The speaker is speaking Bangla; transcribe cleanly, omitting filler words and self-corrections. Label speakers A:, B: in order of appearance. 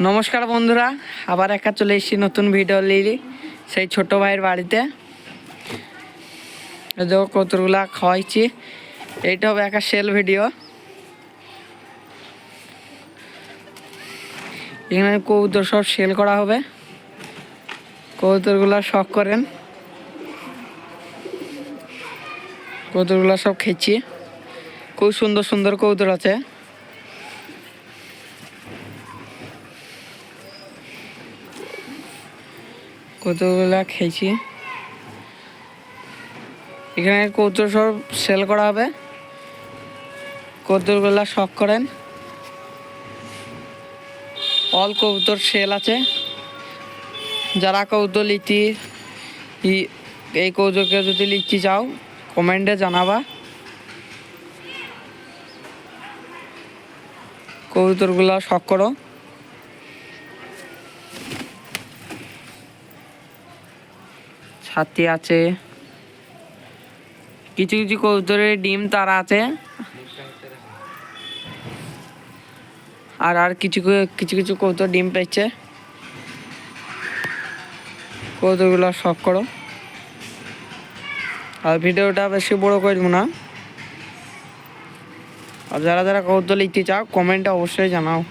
A: নমস্কার বন্ধুরা, আবার একা চলে এসেছি নতুন ভিডিও নিয়ে সেই ছোট ভাইয়ের বাড়িতে। দেখো কতগুলা খাওয়াইছি। এইটা হবে একটা সেল ভিডিও। এখানে কবুতর সব সেল করা হবে। কবুতরগুলা শখ করেন, কবুতরগুলা সব খেয়েছি। খুব সুন্দর সুন্দর কবুতর আছে। কতগুলা খেয়েছি। এখানে কবুতর সব সেল করা হবে। কবুতরগুলা শখ করেন। অল কবুতর সেল আছে। যারা কবুতর লিচি এই কবুতরকে যদি লিচি চাও কমেন্টে জানাবা। কবুতরগুলা শখ করো। ছাতি আছে, কিছু কিছু কবুতরের ডিম তারা আছে, আর কিছু কিছু কিছু কবুতর ডিম পেয়েছে। কবুতরগুলো শখ করো। আর ভিডিওটা বেশি বড় করব না। আর যারা যারা কবুতর লিখতে চাও কমেন্টে অবশ্যই জানাও।